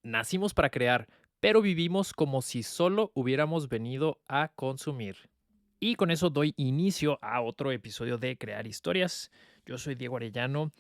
Nacimos para crear, pero vivimos como si solo hubiéramos venido a consumir. Y con eso doy inicio a otro episodio de Crear Historias. Yo soy Diego Arellano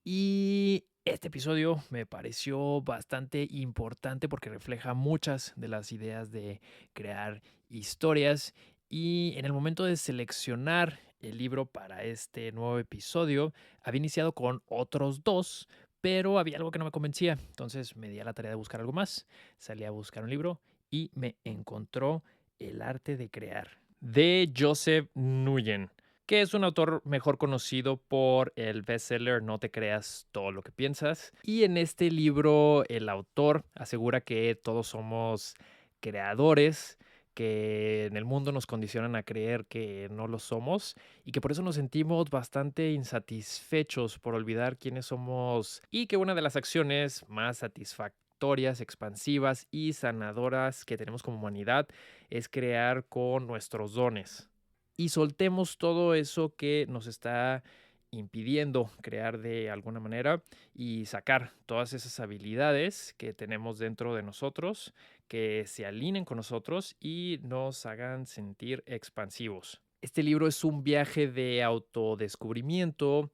y este episodio me pareció bastante importante porque refleja muchas de las ideas de crear historias. Y en el momento de seleccionar el libro para este nuevo episodio, había iniciado con otros dos, pero había algo que no me convencía. Entonces me di a la tarea de buscar algo más. Salí a buscar un libro y me encontró El arte de crear, de Joseph Nguyen, que es un autor mejor conocido por el bestseller No te creas todo lo que piensas. Y en este libro el autor asegura que todos somos creadores, que en el mundo nos condicionan a creer que no lo somos y que por eso nos sentimos bastante insatisfechos por olvidar quiénes somos y que una de las acciones más satisfactorias, expansivas y sanadoras que tenemos como humanidad es crear con nuestros dones y soltemos todo eso que nos está impidiendo crear de alguna manera y sacar todas esas habilidades que tenemos dentro de nosotros, que se alineen con nosotros y nos hagan sentir expansivos. Este libro es un viaje de autodescubrimiento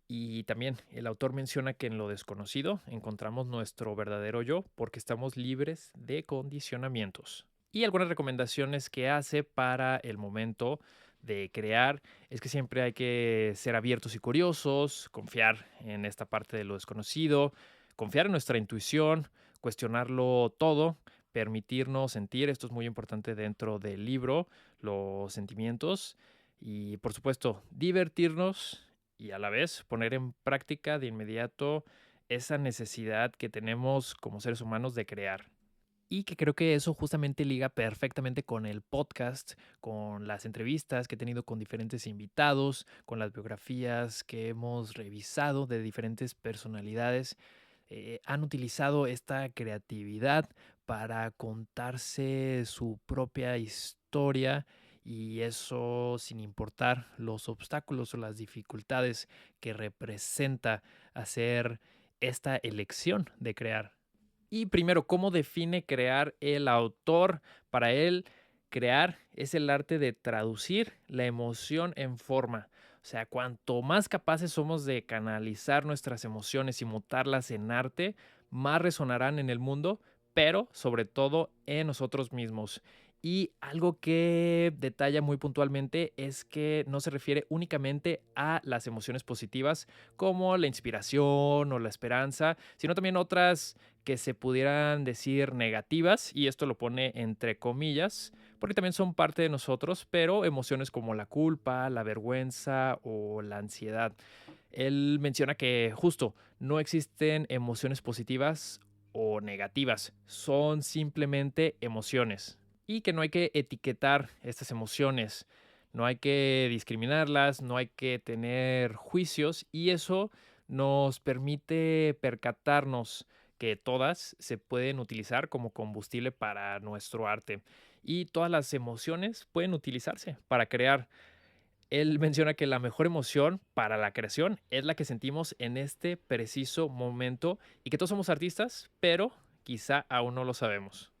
y también el autor menciona que en lo desconocido encontramos nuestro verdadero yo porque estamos libres de condicionamientos. Y algunas recomendaciones que hace para el momento de crear es que siempre hay que ser abiertos y curiosos, confiar en esta parte de lo desconocido, confiar en nuestra intuición, cuestionarlo todo, permitirnos sentir, esto es muy importante dentro del libro, los sentimientos y por supuesto divertirnos y a la vez poner en práctica de inmediato esa necesidad que tenemos como seres humanos de crear. Y que creo que eso justamente liga perfectamente con el podcast, con las entrevistas que he tenido con diferentes invitados, con las biografías que hemos revisado de diferentes personalidades. Han utilizado esta creatividad para contarse su propia historia y eso sin importar los obstáculos o las dificultades que representa hacer esta elección de crear. Y primero, ¿cómo define crear el autor? Para él, crear es el arte de traducir la emoción en forma. O sea, cuanto más capaces somos de canalizar nuestras emociones y mutarlas en arte, más resonarán en el mundo, pero sobre todo en nosotros mismos. Y algo que detalla muy puntualmente es que no se refiere únicamente a las emociones positivas como la inspiración o la esperanza, sino también otras que se pudieran decir negativas, y esto lo pone entre comillas, porque también son parte de nosotros, pero emociones como la culpa, la vergüenza o la ansiedad. Él menciona que justo no existen emociones positivas o negativas, son simplemente emociones y que no hay que etiquetar estas emociones, no hay que discriminarlas, no hay que tener juicios y eso nos permite percatarnos que todas se pueden utilizar como combustible para nuestro arte y todas las emociones pueden utilizarse para crear. Él menciona que la mejor emoción para la creación es la que sentimos en este preciso momento y que todos somos artistas, pero quizá aún no lo sabemos.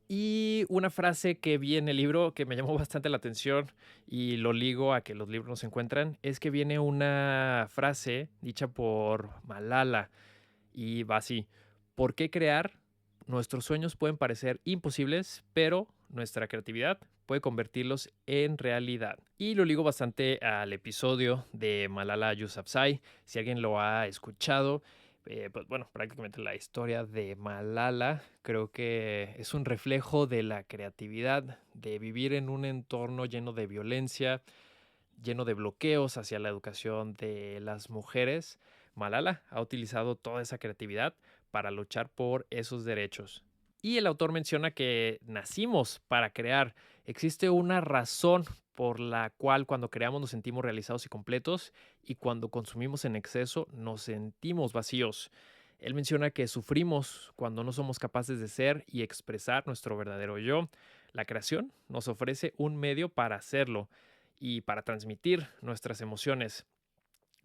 Y una frase que vi en el libro que me llamó bastante la atención y lo ligo a que los libros no se encuentran, es que viene una frase dicha por Malala y va así: ¿por qué crear? Nuestros sueños pueden parecer imposibles, pero nuestra creatividad puede convertirlos en realidad. Y lo ligo bastante al episodio de Malala Yousafzai. Si alguien lo ha escuchado, pues bueno, prácticamente la historia de Malala creo que es un reflejo de la creatividad, de vivir en un entorno lleno de violencia, lleno de bloqueos hacia la educación de las mujeres. Malala ha utilizado toda esa creatividad para luchar por esos derechos. Y el autor menciona que nacimos para crear. Existe una razón por la cual cuando creamos nos sentimos realizados y completos y cuando consumimos en exceso nos sentimos vacíos. Él menciona que sufrimos cuando no somos capaces de ser y expresar nuestro verdadero yo. La creación nos ofrece un medio para hacerlo y para transmitir nuestras emociones.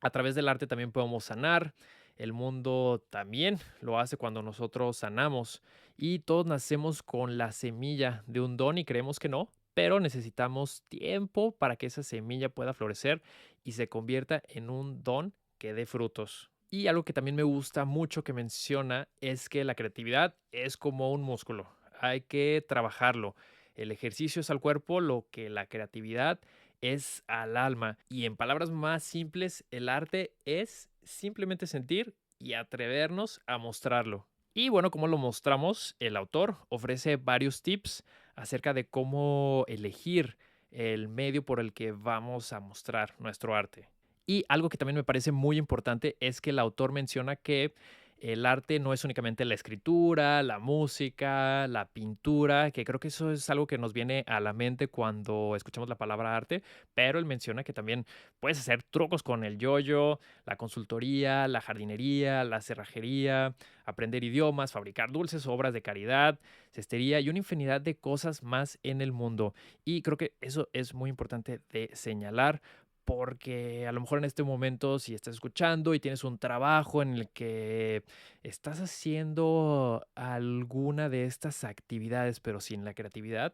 A través del arte también podemos sanar. el mundo también lo hace cuando nosotros sanamos y todos nacemos con la semilla de un don y creemos que no, pero necesitamos tiempo para que esa semilla pueda florecer y se convierta en un don que dé frutos. Y algo que también me gusta mucho que menciona es que la creatividad es como un músculo, hay que trabajarlo. El ejercicio es al cuerpo lo que la creatividad es al alma. Y en palabras más simples, el arte es simplemente sentir y atrevernos a mostrarlo. Y bueno, como lo mostramos, el autor ofrece varios tips acerca de cómo elegir el medio por el que vamos a mostrar nuestro arte. Y algo que también me parece muy importante es que el autor menciona que el arte no es únicamente la escritura, la música, la pintura, que creo que eso es algo que nos viene a la mente cuando escuchamos la palabra arte, pero él menciona que también puedes hacer trucos con el yoyo, la consultoría, la jardinería, la cerrajería, aprender idiomas, fabricar dulces, obras de caridad, cestería y una infinidad de cosas más en el mundo. Y creo que eso es muy importante de señalar porque a lo mejor en este momento, si estás escuchando y tienes un trabajo en el que estás haciendo alguna de estas actividades, pero sin la creatividad,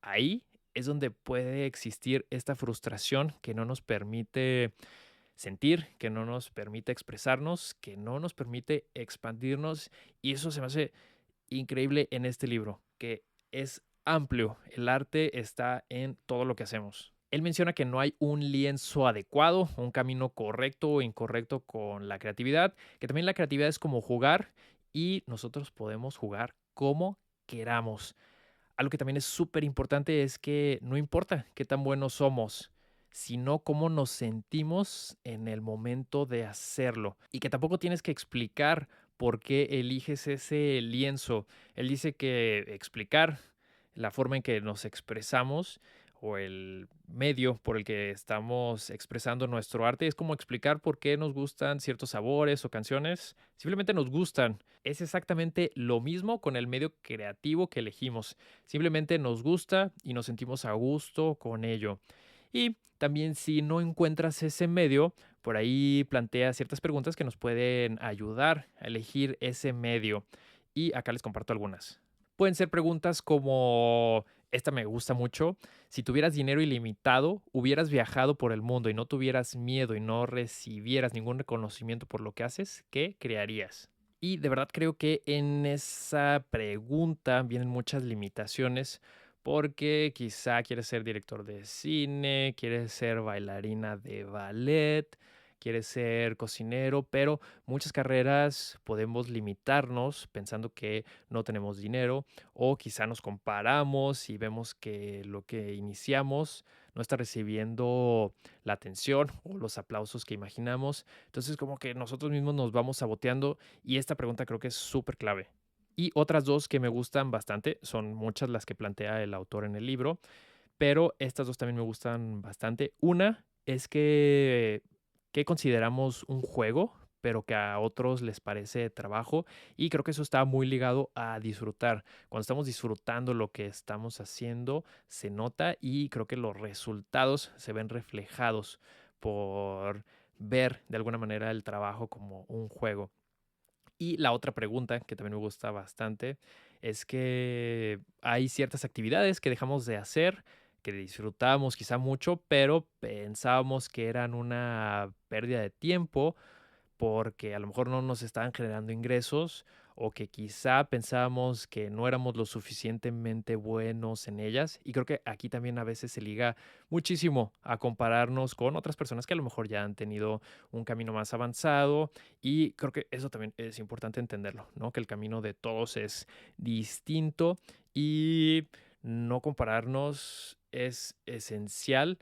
ahí es donde puede existir esta frustración que no nos permite sentir, que no nos permite expresarnos, que no nos permite expandirnos. Y eso se me hace increíble en este libro, que es amplio. El arte está en todo lo que hacemos. Él menciona que no hay un lienzo adecuado, un camino correcto o incorrecto con la creatividad, que también la creatividad es como jugar y nosotros podemos jugar como queramos. Algo que también es súper importante es que no importa qué tan buenos somos, sino cómo nos sentimos en el momento de hacerlo. Y que tampoco tienes que explicar por qué eliges ese lienzo. Él dice que explicar la forma en que nos expresamos o el medio por el que estamos expresando nuestro arte es como explicar por qué nos gustan ciertos sabores o canciones. Simplemente nos gustan. Es exactamente lo mismo con el medio creativo que elegimos. Simplemente nos gusta y nos sentimos a gusto con ello. Y también si no encuentras ese medio, por ahí plantea ciertas preguntas que nos pueden ayudar a elegir ese medio. Y acá les comparto algunas. Pueden ser preguntas como, esta me gusta mucho, si tuvieras dinero ilimitado, hubieras viajado por el mundo y no tuvieras miedo y no recibieras ningún reconocimiento por lo que haces, ¿qué crearías? Y de verdad creo que en esa pregunta vienen muchas limitaciones porque quizá quieres ser director de cine, quieres ser bailarina de ballet, quieres ser cocinero, pero muchas carreras podemos limitarnos pensando que no tenemos dinero o quizá nos comparamos y vemos que lo que iniciamos no está recibiendo la atención o los aplausos que imaginamos. Entonces como que nosotros mismos nos vamos saboteando y esta pregunta creo que es súper clave. Y otras dos que me gustan bastante, son muchas las que plantea el autor en el libro, pero estas dos también me gustan bastante. Una es que, ¿qué consideramos un juego? Pero que a otros les parece trabajo. Y creo que eso está muy ligado a disfrutar. Cuando estamos disfrutando lo que estamos haciendo, se nota y creo que los resultados se ven reflejados por ver de alguna manera el trabajo como un juego. Y la otra pregunta, que también me gusta bastante, es que hay ciertas actividades que dejamos de hacer, que disfrutamos quizá mucho, pero pensábamos que eran una pérdida de tiempo porque a lo mejor no nos estaban generando ingresos o que quizá pensábamos que no éramos lo suficientemente buenos en ellas. Y creo que aquí también a veces se liga muchísimo a compararnos con otras personas que a lo mejor ya han tenido un camino más avanzado. Y creo que eso también es importante entenderlo, ¿no? Que el camino de todos es distinto y no compararnos es esencial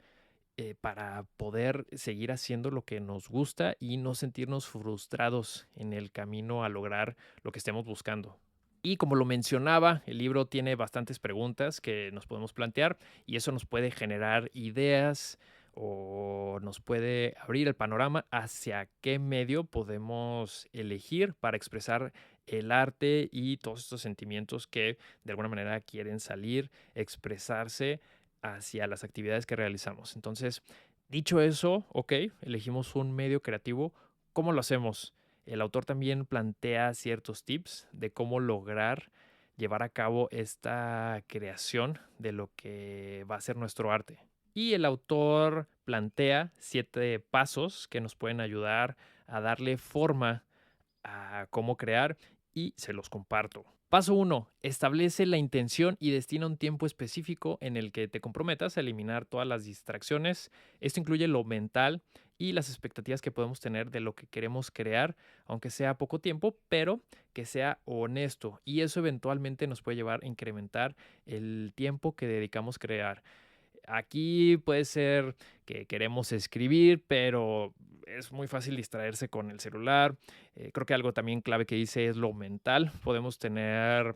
para poder seguir haciendo lo que nos gusta y no sentirnos frustrados en el camino a lograr lo que estemos buscando. Y como lo mencionaba, el libro tiene bastantes preguntas que nos podemos plantear y eso nos puede generar ideas o nos puede abrir el panorama hacia qué medio podemos elegir para expresar el arte y todos estos sentimientos que de alguna manera quieren salir, expresarse hacia las actividades que realizamos. Entonces, dicho eso, ok, elegimos un medio creativo. ¿Cómo lo hacemos? El autor también plantea ciertos tips de cómo lograr llevar a cabo esta creación de lo que va a ser nuestro arte. Y el autor plantea 7 pasos que nos pueden ayudar a darle forma a cómo crear y se los comparto. Paso 1. Establece la intención y destina un tiempo específico en el que te comprometas a eliminar todas las distracciones. Esto incluye lo mental y las expectativas que podemos tener de lo que queremos crear, aunque sea poco tiempo, pero que sea honesto. Y eso eventualmente nos puede llevar a incrementar el tiempo que dedicamos a crear. Aquí puede ser que queremos escribir, pero es muy fácil distraerse con el celular. Creo que algo también clave que dice es lo mental. Podemos tener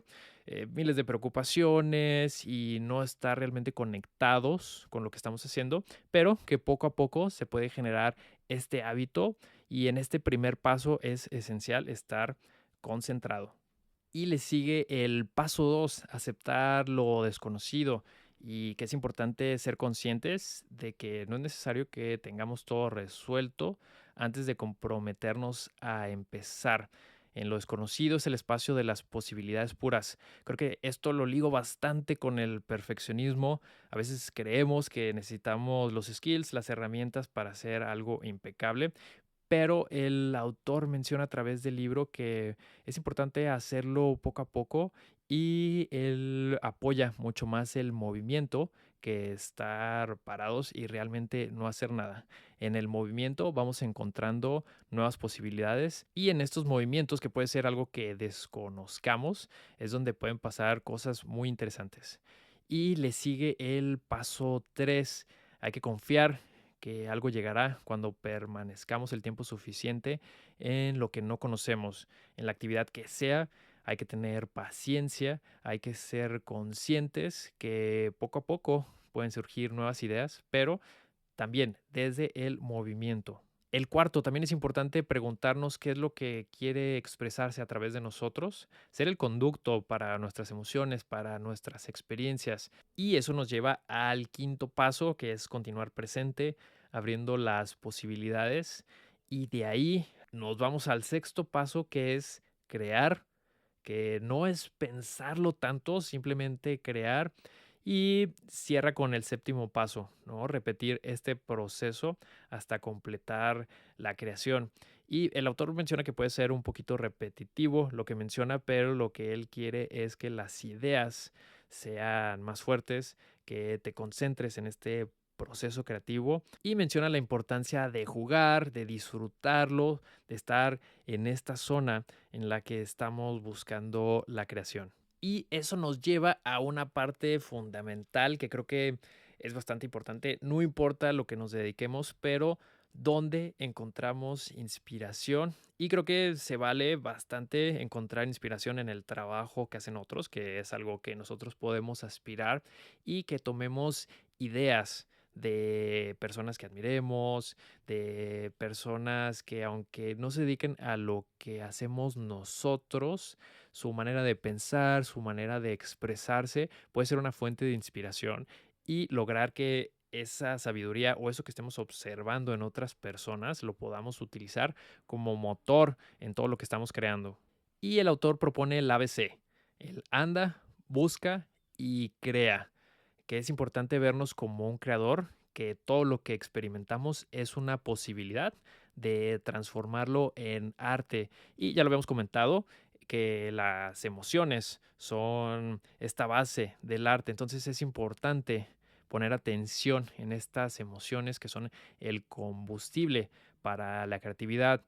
miles de preocupaciones y no estar realmente conectados con lo que estamos haciendo, pero que poco a poco se puede generar este hábito y en este primer paso es esencial estar concentrado. Y le sigue el paso 2, aceptar lo desconocido y que es importante ser conscientes de que no es necesario que tengamos todo resuelto antes de comprometernos a empezar. En lo desconocido es el espacio de las posibilidades puras. Creo que esto lo ligo bastante con el perfeccionismo. A veces creemos que necesitamos los skills, las herramientas para hacer algo impecable, pero el autor menciona a través del libro que es importante hacerlo poco a poco y él apoya mucho más el movimiento que estar parados y realmente no hacer nada. En el movimiento vamos encontrando nuevas posibilidades y en estos movimientos, que puede ser algo que desconozcamos, es donde pueden pasar cosas muy interesantes. Y le sigue el paso 3. Hay que confiar que algo llegará cuando permanezcamos el tiempo suficiente en lo que no conocemos, en la actividad que sea. Hay que tener paciencia, hay que ser conscientes que poco a poco pueden surgir nuevas ideas, pero también desde el movimiento. El cuarto, también es importante preguntarnos qué es lo que quiere expresarse a través de nosotros, ser el conducto para nuestras emociones, para nuestras experiencias. Y eso nos lleva al quinto paso, que es continuar presente, abriendo las posibilidades. Y de ahí nos vamos al sexto paso, que es crear, que no es pensarlo tanto, simplemente crear. Y cierra con el séptimo paso, ¿no? Repetir este proceso hasta completar la creación. Y el autor menciona que puede ser un poquito repetitivo lo que menciona, pero lo que él quiere es que las ideas sean más fuertes, que te concentres en este proceso creativo y menciona la importancia de jugar, de disfrutarlo, de estar en esta zona en la que estamos buscando la creación. Y eso nos lleva a una parte fundamental que creo que es bastante importante. No importa lo que nos dediquemos, pero dónde encontramos inspiración. Y creo que se vale bastante encontrar inspiración en el trabajo que hacen otros, que es algo que nosotros podemos aspirar y que tomemos ideas de personas que admiremos, de personas que aunque no se dediquen a lo que hacemos nosotros, su manera de pensar, su manera de expresarse puede ser una fuente de inspiración y lograr que esa sabiduría o eso que estemos observando en otras personas lo podamos utilizar como motor en todo lo que estamos creando. Y el autor propone el ABC, el anda, busca y crea, que es importante vernos como un creador, que todo lo que experimentamos es una posibilidad de transformarlo en arte. Y ya lo habíamos comentado, que las emociones son esta base del arte, entonces es importante poner atención en estas emociones que son el combustible para la creatividad.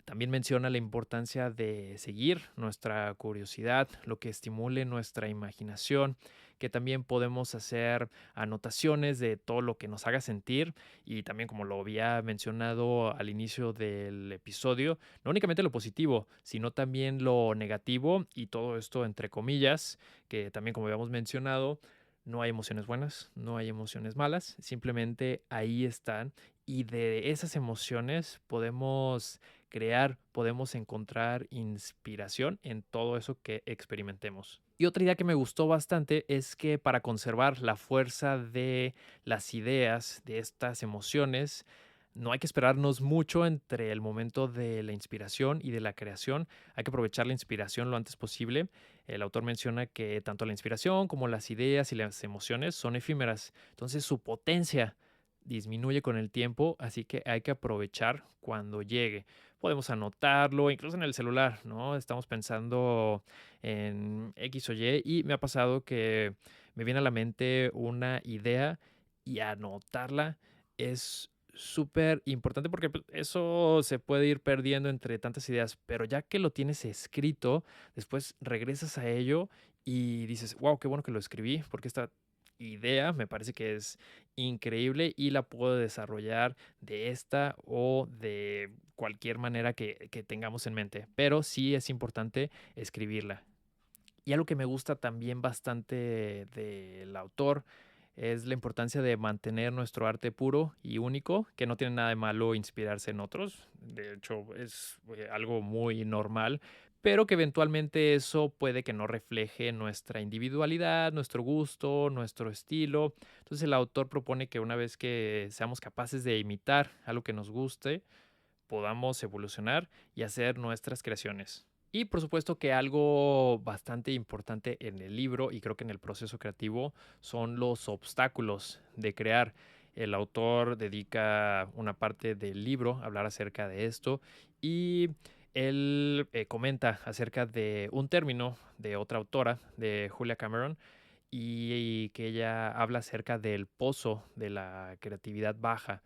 También menciona la importancia de seguir nuestra curiosidad, lo que estimule nuestra imaginación, que también podemos hacer anotaciones de todo lo que nos haga sentir y también como lo había mencionado al inicio del episodio, no únicamente lo positivo, sino también lo negativo y todo esto entre comillas, que también como habíamos mencionado, no hay emociones buenas, no hay emociones malas, simplemente ahí están y de esas emociones podemos crear, podemos encontrar inspiración en todo eso que experimentemos. Y otra idea que me gustó bastante es que para conservar la fuerza de las ideas, de estas emociones, No hay que esperarnos mucho entre el momento de la inspiración y de la creación. Hay que aprovechar la inspiración lo antes posible. El autor menciona que tanto la inspiración como las ideas y las emociones son efímeras. Entonces su potencia disminuye con el tiempo, así que hay que aprovechar cuando llegue. Podemos anotarlo, incluso en el celular, ¿no? Estamos pensando en X o Y y me ha pasado que me viene a la mente una idea y anotarla es súper importante porque pues, eso se puede ir perdiendo entre tantas ideas, pero ya que lo tienes escrito, después regresas a ello y dices, wow, qué bueno que lo escribí, porque esta idea me parece que es increíble y la puedo desarrollar de esta o de cualquier manera que tengamos en mente, pero sí es importante escribirla. Y algo que me gusta también bastante del autor es la importancia de mantener nuestro arte puro y único, que no tiene nada de malo inspirarse en otros. De hecho, es algo muy normal, pero que eventualmente eso puede que no refleje nuestra individualidad, nuestro gusto, nuestro estilo. Entonces el autor propone que una vez que seamos capaces de imitar algo que nos guste, podamos evolucionar y hacer nuestras creaciones. Y por supuesto que algo bastante importante en el libro y creo que en el proceso creativo son los obstáculos de crear. El autor dedica una parte del libro a hablar acerca de esto y él comenta acerca de un término de otra autora, de Julia Cameron, y que ella habla acerca del pozo de la creatividad baja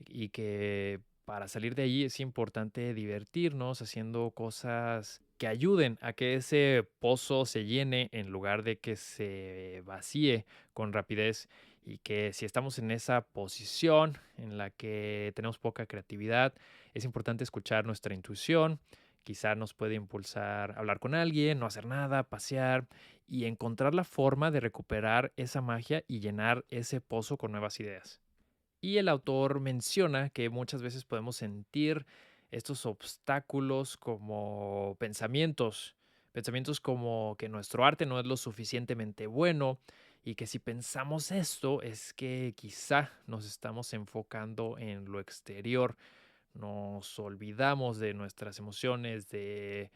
y que para salir de ahí es importante divertirnos haciendo cosas que ayuden a que ese pozo se llene en lugar de que se vacíe con rapidez y que si estamos en esa posición en la que tenemos poca creatividad, es importante escuchar nuestra intuición. Quizá nos puede impulsar a hablar con alguien, no hacer nada, pasear y encontrar la forma de recuperar esa magia y llenar ese pozo con nuevas ideas. Y el autor menciona que muchas veces podemos sentir estos obstáculos como pensamientos, pensamientos como que nuestro arte no es lo suficientemente bueno y que si pensamos esto es que quizá nos estamos enfocando en lo exterior, nos olvidamos de nuestras emociones, de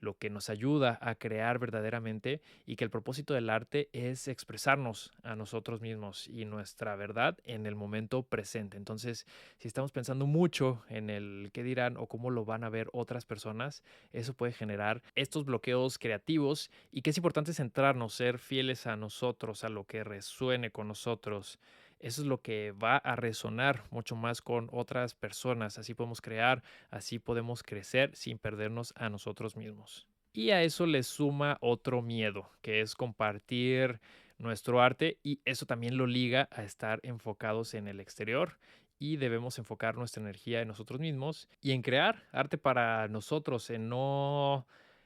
lo que nos ayuda a crear verdaderamente y que el propósito del arte es expresarnos a nosotros mismos y nuestra verdad en el momento presente. Entonces, si estamos pensando mucho en el qué dirán o cómo lo van a ver otras personas, eso puede generar estos bloqueos creativos y que es importante centrarnos, ser fieles a nosotros, a lo que resuene con nosotros. Eso es lo que va a resonar mucho más con otras personas. Así podemos crear, así podemos crecer sin perdernos a nosotros mismos. Y a eso le suma otro miedo, que es compartir nuestro arte y eso también lo liga a estar enfocados en el exterior y debemos enfocar nuestra energía en nosotros mismos y en crear arte para nosotros, en no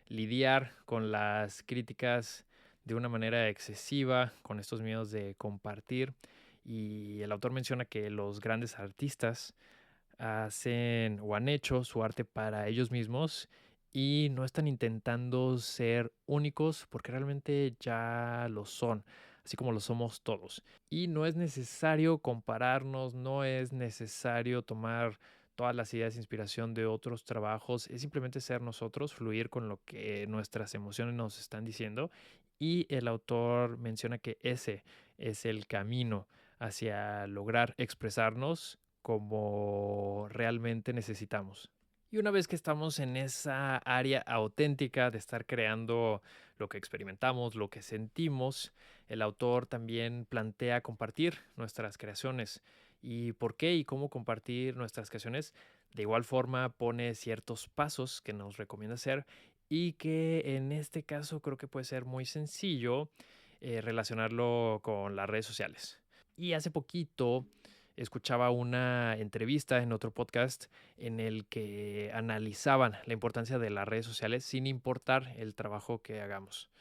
lidiar con las críticas de una manera excesiva, con estos miedos de compartir. Y el autor menciona que los grandes artistas hacen o han hecho su arte para ellos mismos y no están intentando ser únicos porque realmente ya lo son, así como lo somos todos. Y no es necesario compararnos, no es necesario tomar todas las ideas de inspiración de otros trabajos, es simplemente ser nosotros, fluir con lo que nuestras emociones nos están diciendo. Y el autor menciona que ese es el camino hacia lograr expresarnos como realmente necesitamos. Y una vez que estamos en esa área auténtica de estar creando lo que experimentamos, lo que sentimos, el autor también plantea compartir nuestras creaciones. ¿Y por qué y cómo compartir nuestras creaciones? De igual forma pone ciertos pasos que nos recomienda hacer y que en este caso creo que puede ser muy sencillo relacionarlo con las redes sociales. Y hace poquito escuchaba una entrevista en otro podcast en el que analizaban la importancia de las redes sociales sin importar el trabajo que hagamos.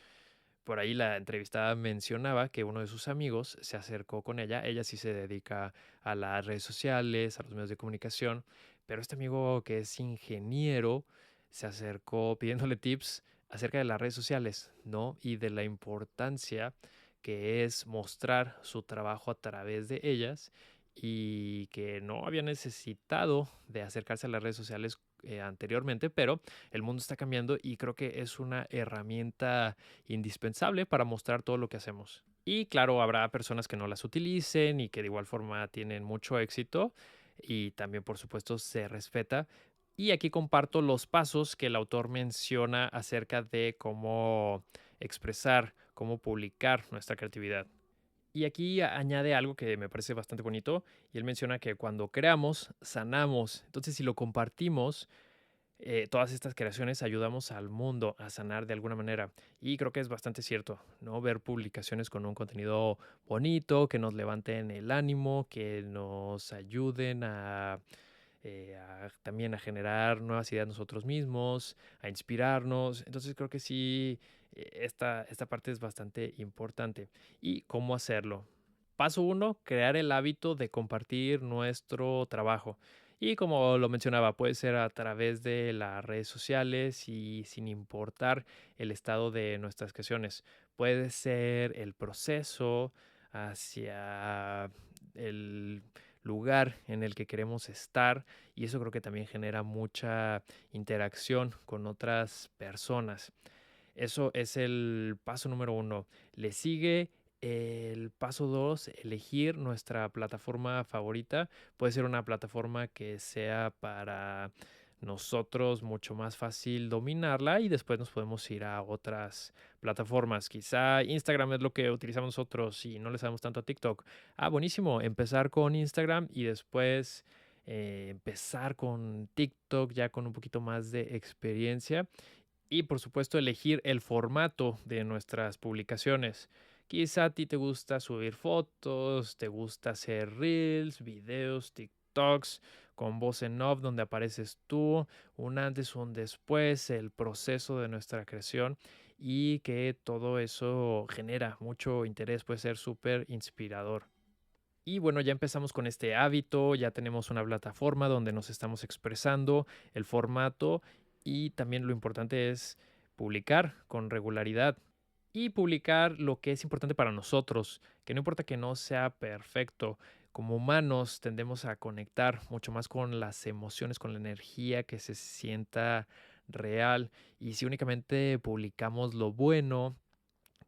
Por ahí la entrevistada mencionaba que uno de sus amigos se acercó con ella. Ella sí se dedica a las redes sociales, a los medios de comunicación, pero este amigo que es ingeniero se acercó pidiéndole tips acerca de las redes sociales, ¿no? Y de la importancia que es mostrar su trabajo a través de ellas y que no había necesitado de acercarse a las redes sociales anteriormente, pero el mundo está cambiando y creo que es una herramienta indispensable para mostrar todo lo que hacemos. Y claro, habrá personas que no las utilicen y que de igual forma tienen mucho éxito y también por supuesto se respeta. Y aquí comparto los pasos que el autor menciona acerca de cómo expresar, cómo publicar nuestra creatividad. Y aquí añade algo que me parece bastante bonito, y él menciona que cuando creamos, sanamos. Entonces, si lo compartimos, todas estas creaciones ayudamos al mundo a sanar de alguna manera. Y creo que es bastante cierto, ¿no? Ver publicaciones con un contenido bonito, que nos levanten el ánimo, que nos ayuden también a generar nuevas ideas nosotros mismos, a inspirarnos. Entonces creo que sí, esta parte es bastante importante. ¿Y cómo hacerlo? Paso uno, crear el hábito de compartir nuestro trabajo. Y como lo mencionaba, puede ser a través de las redes sociales y sin importar el estado de nuestras creaciones. Puede ser el proceso hacia el lugar en el que queremos estar y eso creo que también genera mucha interacción con otras personas. Eso es el paso número uno. Le sigue el paso dos, elegir nuestra plataforma favorita. Puede ser una plataforma que sea para nosotros mucho más fácil dominarla y después nos podemos ir a otras plataformas. Quizá Instagram es lo que utilizamos nosotros y no le sabemos tanto a TikTok. Ah, buenísimo. Empezar con Instagram y después empezar con TikTok ya con un poquito más de experiencia y por supuesto elegir el formato de nuestras publicaciones. Quizá a ti te gusta subir fotos, te gusta hacer reels, videos, TikToks con voz en off donde apareces tú, un antes, un después, el proceso de nuestra creación y que todo eso genera mucho interés, puede ser súper inspirador. Y bueno, ya empezamos con este hábito, ya tenemos una plataforma donde nos estamos expresando, el formato y también lo importante es publicar con regularidad y publicar lo que es importante para nosotros, que no importa que no sea perfecto. Como humanos tendemos a conectar mucho más con las emociones, con la energía que se sienta real y si únicamente publicamos lo bueno,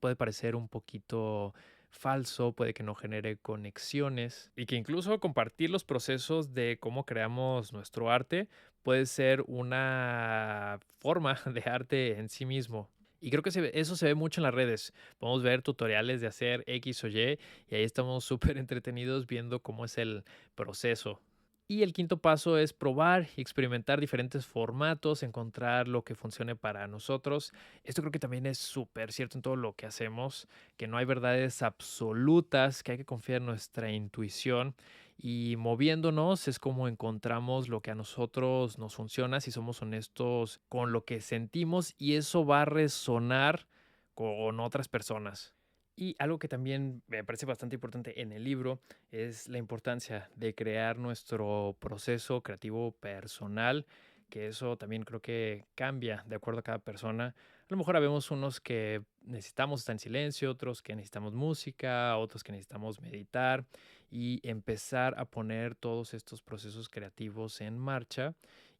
puede parecer un poquito falso, puede que no genere conexiones y que incluso compartir los procesos de cómo creamos nuestro arte puede ser una forma de arte en sí mismo. Y creo que eso se ve mucho en las redes. Podemos ver tutoriales de hacer X o Y y ahí estamos súper entretenidos viendo cómo es el proceso. Y el quinto paso es probar y experimentar diferentes formatos, encontrar lo que funcione para nosotros. Esto creo que también es súper cierto en todo lo que hacemos, que no hay verdades absolutas, que hay que confiar en nuestra intuición y moviéndonos es como encontramos lo que a nosotros nos funciona si somos honestos con lo que sentimos y eso va a resonar con otras personas. Y algo que también me parece bastante importante en el libro es la importancia de crear nuestro proceso creativo personal, que eso también creo que cambia de acuerdo a cada persona. A lo mejor habemos unos que necesitamos estar en silencio, otros que necesitamos música, otros que necesitamos meditar y empezar a poner todos estos procesos creativos en marcha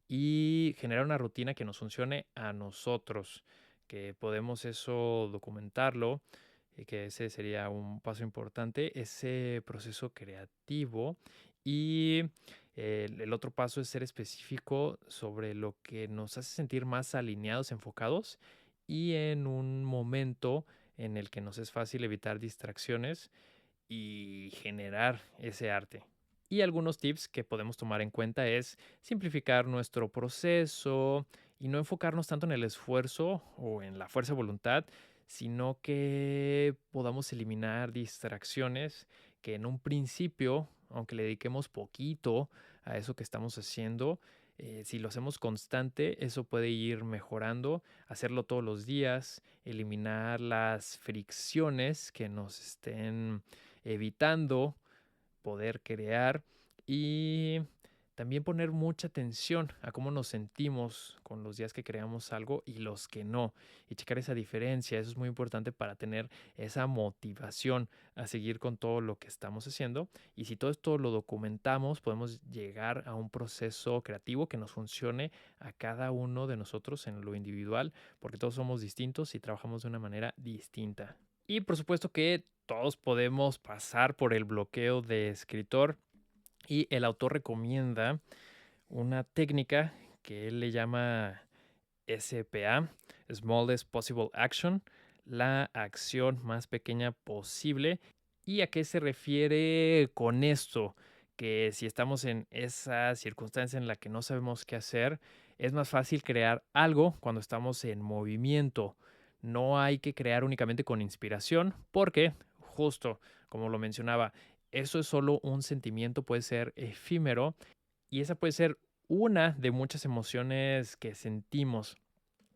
y generar una rutina que nos funcione a nosotros, que podemos eso documentarlo que ese sería un paso importante, ese proceso creativo. Y el otro paso es ser específico sobre lo que nos hace sentir más alineados, enfocados y en un momento en el que nos es fácil evitar distracciones y generar ese arte. Y algunos tips que podemos tomar en cuenta es simplificar nuestro proceso y no enfocarnos tanto en el esfuerzo o en la fuerza de voluntad, sino que podamos eliminar distracciones que en un principio, aunque le dediquemos poquito a eso que estamos haciendo, si lo hacemos constante, eso puede ir mejorando, hacerlo todos los días, eliminar las fricciones que nos estén evitando poder crear y también poner mucha atención a cómo nos sentimos con los días que creamos algo y los que no, y checar esa diferencia. Eso es muy importante para tener esa motivación a seguir con todo lo que estamos haciendo. Y si todo esto lo documentamos, podemos llegar a un proceso creativo que nos funcione a cada uno de nosotros en lo individual, porque todos somos distintos y trabajamos de una manera distinta. Y por supuesto que todos podemos pasar por el bloqueo de escritor, y el autor recomienda una técnica que él le llama SPA, Smallest Possible Action, la acción más pequeña posible. ¿Y a qué se refiere con esto? Que si estamos en esa circunstancia en la que no sabemos qué hacer, es más fácil crear algo cuando estamos en movimiento. No hay que crear únicamente con inspiración, porque justo como lo mencionaba, eso es solo un sentimiento, puede ser efímero, y esa puede ser una de muchas emociones que sentimos.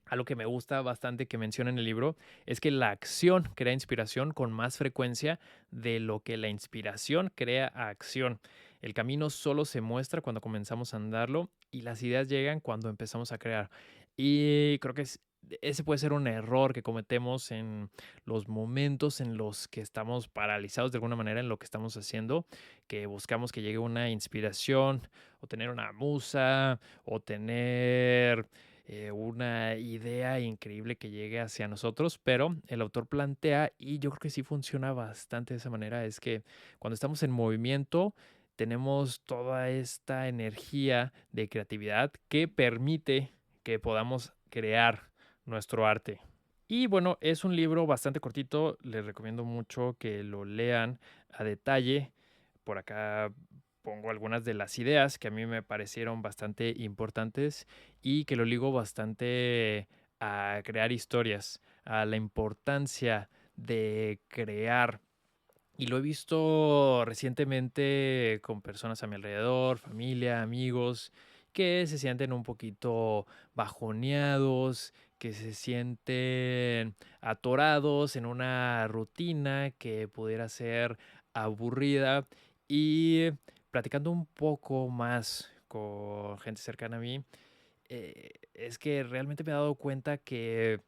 Algo que me gusta bastante que menciona en el libro es que la acción crea inspiración con más frecuencia de lo que la inspiración crea acción. El camino solo se muestra cuando comenzamos a andarlo, y las ideas llegan cuando empezamos a crear. Y creo que ese puede ser un error que cometemos en los momentos en los que estamos paralizados de alguna manera en lo que estamos haciendo, que buscamos que llegue una inspiración o tener una musa o tener una idea increíble que llegue hacia nosotros, pero el autor plantea, y yo creo que sí funciona bastante de esa manera, es que cuando estamos en movimiento tenemos toda esta energía de creatividad que permite que podamos crear nuestro arte. Y bueno, es un libro bastante cortito, les recomiendo mucho que lo lean a detalle. Por acá pongo algunas de las ideas que a mí me parecieron bastante importantes y que lo ligo bastante a crear historias, a la importancia de crear. Y lo he visto recientemente con personas a mi alrededor, familia, amigos, que se sienten un poquito bajoneados, que se sienten atorados en una rutina que pudiera ser aburrida, y platicando un poco más con gente cercana a mí, es que realmente me he dado cuenta que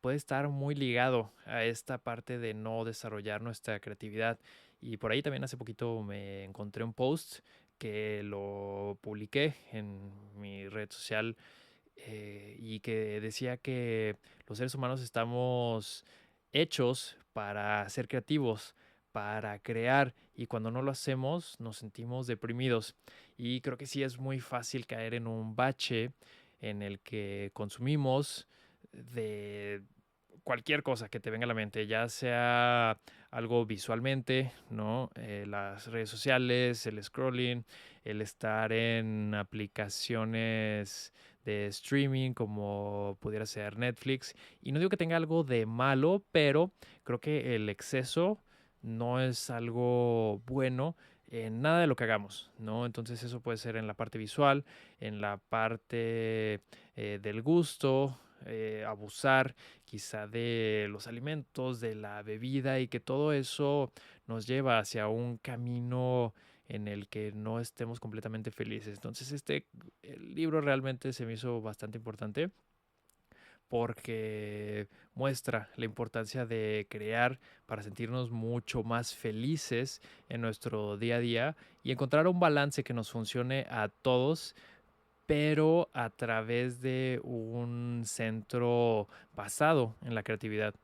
puede estar muy ligado a esta parte de no desarrollar nuestra creatividad. Y por ahí también hace poquito me encontré un post que lo publiqué en mi red social, y que decía que los seres humanos estamos hechos para ser creativos, para crear, y cuando no lo hacemos nos sentimos deprimidos. Y creo que sí es muy fácil caer en un bache en el que consumimos de cualquier cosa que te venga a la mente, ya sea algo visualmente, ¿no? Las redes sociales, el scrolling, el estar en aplicaciones de streaming como pudiera ser Netflix. Y no digo que tenga algo de malo, pero creo que el exceso no es algo bueno en nada de lo que hagamos, ¿no? Entonces eso puede ser en la parte visual, en la parte del gusto, abusar quizá de los alimentos, de la bebida, y que todo eso nos lleva hacia un camino en el que no estemos completamente felices. Entonces el libro realmente se me hizo bastante importante porque muestra la importancia de crear para sentirnos mucho más felices en nuestro día a día y encontrar un balance que nos funcione a todos, pero a través de un centro basado en la creatividad.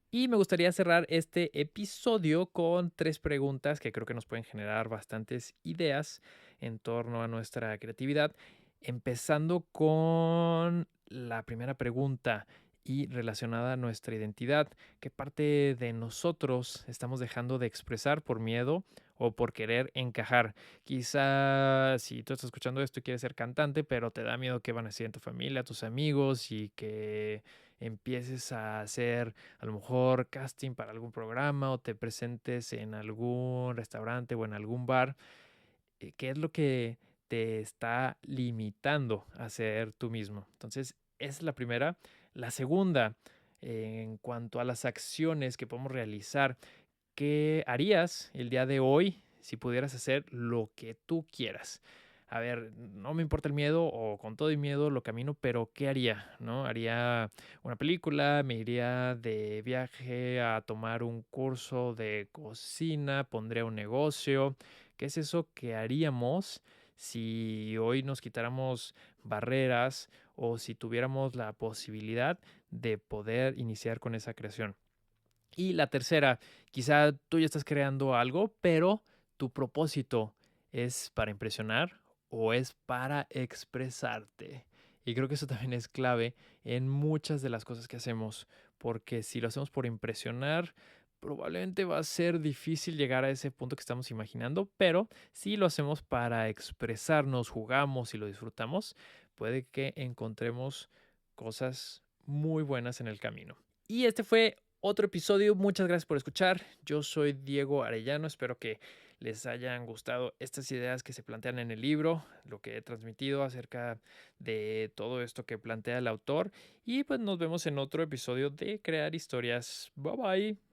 Y me gustaría cerrar este episodio con 3 preguntas que creo que nos pueden generar bastantes ideas en torno a nuestra creatividad, empezando con la primera pregunta y relacionada a nuestra identidad. ¿Qué parte de nosotros estamos dejando de expresar por miedo o por querer encajar? Quizá si tú estás escuchando esto y quieres ser cantante, pero te da miedo qué van a decir en tu familia, tus amigos, y que empieces a hacer a lo mejor casting para algún programa o te presentes en algún restaurante o en algún bar. ¿Qué es lo que te está limitando a ser tú mismo? Entonces, esa es la primera. La segunda, en cuanto a las acciones que podemos realizar, ¿qué harías el día de hoy si pudieras hacer lo que tú quieras? a ver, no me importa el miedo o con todo y miedo lo camino, pero ¿qué haría? ¿No? ¿Haría una película? ¿Me iría de viaje a tomar un curso de cocina? ¿Pondría un negocio? ¿Qué es eso que haríamos si hoy nos quitáramos barreras o si tuviéramos la posibilidad de poder iniciar con esa creación? Y la tercera, quizá tú ya estás creando algo, pero tu propósito es para impresionar o es para expresarte. Y creo que eso también es clave en muchas de las cosas que hacemos, porque si lo hacemos por impresionar, probablemente va a ser difícil llegar a ese punto que estamos imaginando, pero si lo hacemos para expresarnos, jugamos y lo disfrutamos, puede que encontremos cosas muy buenas en el camino. Y este fue otro episodio. Muchas gracias por escuchar. Yo soy Diego Arellano. Espero que les hayan gustado estas ideas que se plantean en el libro, lo que he transmitido acerca de todo esto que plantea el autor. Y pues nos vemos en otro episodio de Crear Historias. Bye bye.